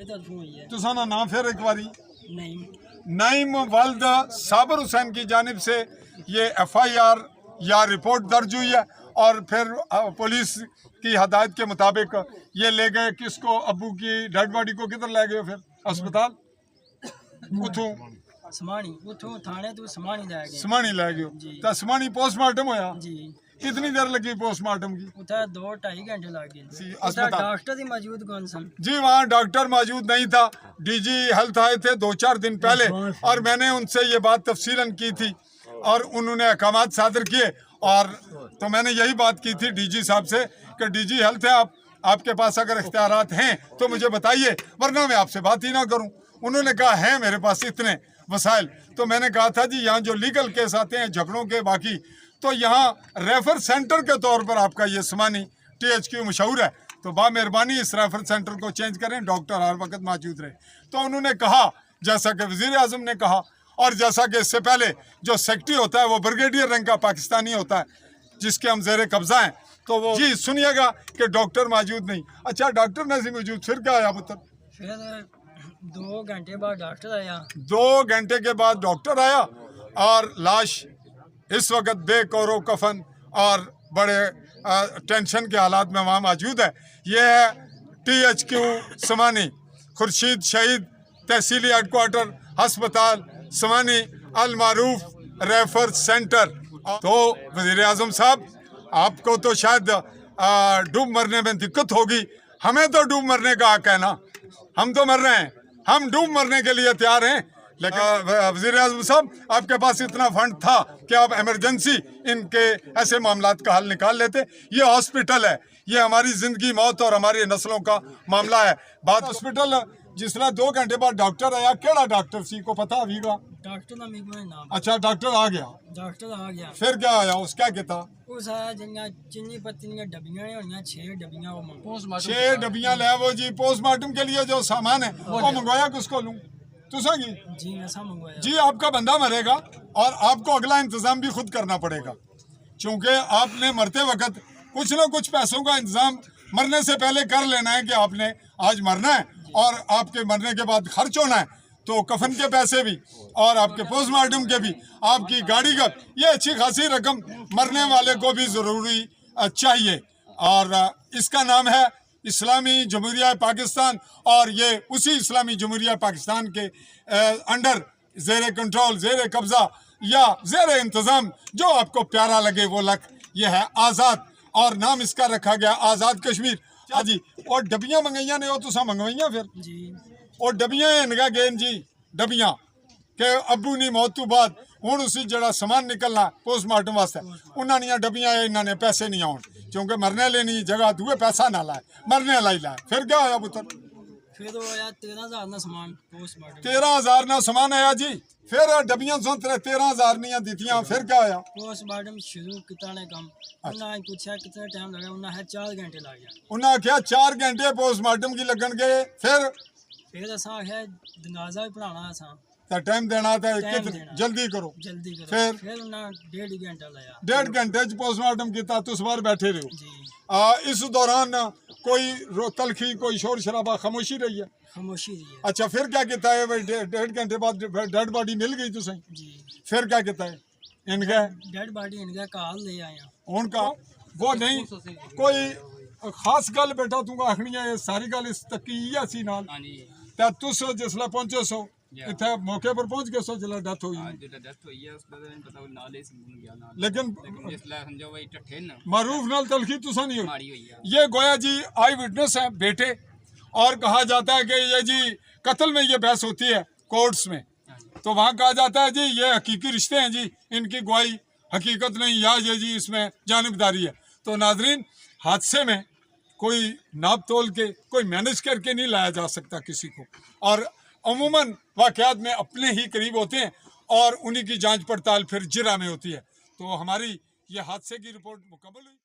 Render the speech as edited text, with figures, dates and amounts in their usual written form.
तरफ हुई है। तुसा ना नाम फिर एक बारी। नईम वल्द साबिर हुसैन की जानिब से ये FIR या रिपोर्ट दर्ज हुई है और फिर पुलिस की हदायत के मुताबिक ये ले गए किसको, अब्बू की डेड बॉडी को किधर ले गए फिर अस्पताल उठूं समानी उठूं थाने तो समानी ले गए। समानी ले गए तो समानी पोस्टमार्टम होया जी। कितनी देर लगी पोस्टमार्टम की? उधर 2-2.5 घंटे लग गए। अस्पताल डॉक्टर ही मौजूद कौन सन? जी वहाँ डॉक्टर मौजूद नहीं था। DG हेल्थ आए थे 2-4 दिन पहले और मैंने उनसे ये बात तफसीलन की थी और उन्होंने अहकामात सादर किए और तो मैंने यही बात की थी DG साहब से कि DG हेल्थ है, आपके पास अगर इख्तियारात हैं तो मुझे बताइए वरना मैं आपसे बात ही ना करूं। उन्होंने कहा है मेरे पास इतने वसाइल। तो मैंने कहा था जी यहाँ जो लीगल केस आते हैं झगड़ों के बाकी तो यहाँ रेफर सेंटर के तौर पर आपका ये समानी THQ मशहूर है, तो बा मेहरबानी इस रेफर सेंटर को चेंज करें, डॉक्टर हर वक्त मौजूद रहे। तो उन्होंने कहा जैसा कि वज़ीर आज़म ने कहा और जैसा कि इससे पहले जो सेक्रेटरी होता है वो ब्रिगेडियर रैंक का पाकिस्तानी होता है जिसके हम ज़ेर कब्जा हैं, तो वो जी सुनिएगा कि डॉक्टर मौजूद नहीं। अच्छा डॉक्टर नहीं मौजूद, फिर क्या आया पुत्र? फिर 2 घंटे बाद डॉक्टर आया। 2 घंटे के बाद डॉक्टर आया और लाश इस वक्त बेकोरो कफन और बड़े टेंशन के हालात में वहाँ मौजूद है। ये है THQ समानी खुर्शीद शहीद तहसीली हेडक्वार्टर अस्पताल समानी अल मारूफ रेफर सेंटर। तो वज़ीर आज़म साहब आपको तो शायद डूब मरने में दिक्कत होगी, हमें तो डूब मरने का हक है ना, हम तो मर रहे हैं, हम डूब मरने के लिए तैयार हैं। लेकिन वज़ीर आज़म साहब आपके पास इतना फंड था कि आप इमरजेंसी इनके ऐसे मामलात का हल निकाल लेते। ये हॉस्पिटल है, ये हमारी ज़िंदगी मौत और हमारी नस्लों का मामला है। बात हॉस्पिटल जिसला 2 घंटे बाद डॉक्टर आया, केड़ा डॉक्टर सी को पता अभी का? डॉक्टर ना मेरे नाम। अच्छा डॉक्टर आ गया। डॉक्टर आ गया फिर क्या आया, उस क्या कहता? उस आया जिन्ना चीनी पत्ती दी डब्बियां होनियां 6 डब्बियां वो मंगवा 6 डब्बियां ले वो जी पोस्टमार्टम के लिए जो सामान है वो मंगवाया किसको लूं? तुसागी जी ऐसा मंगवाया जी, आपका बंदा मरेगा और आपको अगला इंतजाम भी खुद करना पड़ेगा क्योंकि आपने मरते वक्त कुछ ना कुछ पैसों का इंतजाम मरने से पहले कर लेना है कि आपने आज मरना है और आपके मरने के बाद खर्च होना है, तो कफन के पैसे भी और आपके पोस्टमार्टम के भी, आपकी गाड़ी का, ये अच्छी खासी रकम मरने वाले को भी ज़रूरी चाहिए। और इसका नाम है इस्लामी जमहूरिया पाकिस्तान और ये उसी इस्लामी जमहूरिया पाकिस्तान के अंडर ज़ेर कंट्रोल, ज़ेर कब्ज़ा या ज़ेर इंतज़ाम जो आपको प्यारा लगे वो लक, ये है आज़ाद और नाम इसका रखा गया आज़ाद कश्मीर। हाँ जी, और डबियाँ मंगाइया ने वो तुसा मंगवाइया फिर जी और डबियाँ इनका गेन जी डबियाँ के अब्बू नी मौत तो बाद हूँ उसी जड़ा समान निकलना पोस्टमार्टम वास्ते उन्होंने डबियाँ इन्होंने पैसे नहीं आने क्योंकि मरने लेनी जगह दूए पैसा ना लाए मरने लाई लाए। फिर क्या होया पुत्र? फिर वो आया 13,000 ना सामान पोस्टमार्टम 13,000 ना सामान आया जी। फिर डबियां 13,000 नहीं दितियां, फिर क्या होया? पोस्टमार्टम शुरू किता ने काम उन्हें पूछा कितना टाइम लगा, उन्हें 4 घंटे लग गया। उन्हें आख्या 4 घंटे पोस्टमार्टम की लगन गए। फिर असा आख्या जनाजा भी पढ़ाना असा तो टाइम देना था जल्दी करो जल्दी करो। फिर उन्हें 1.5 घंटा लगा। 1.5 घंटे पोस्टमार्टम किया, तुस बार बैठे रहो जी। इस दौरान कोई तलखी कोई शोर शराबा खामोशी रही है? खामोशी रही है। अच्छा फिर क्या कहता है भाई? 1.5 घंटे बाद डेड बॉडी मिल गई तुसें जी। फिर क्या कहता है? इनका डेड बॉडी इनका काल ले आया उनका वो नहीं कोई खास गल बेटा तू आखनी है, सारी गल इस तकी सी नाल ते तुस जिसले पहुंचे सो इथे मौके पर पहुंच गए सो जिला डेथ हुई है लेकिन मारूफ नाल तलखी तुसा नहीं हुई। ये गोया जी आई विटनेस है बेटे और कहा जाता है कि ये जी कत्ल में ये बहस होती है कोर्ट्स में, तो वहाँ कहा जाता है जी ये हकीकी रिश्ते हैं जी, इनकी गवाही हकीकत नहीं या ये जी इसमें जानिबदारी है। तो नाजरीन हादसे में कोई नाप तोल के कोई मैनेज करके नहीं लाया जा सकता किसी को, और अमूमन वाक़यात में अपने ही करीब होते हैं और उन्हीं की जांच पड़ताल फिर जिरा में होती है। तो हमारी ये हादसे की रिपोर्ट मुकम्मल हुई।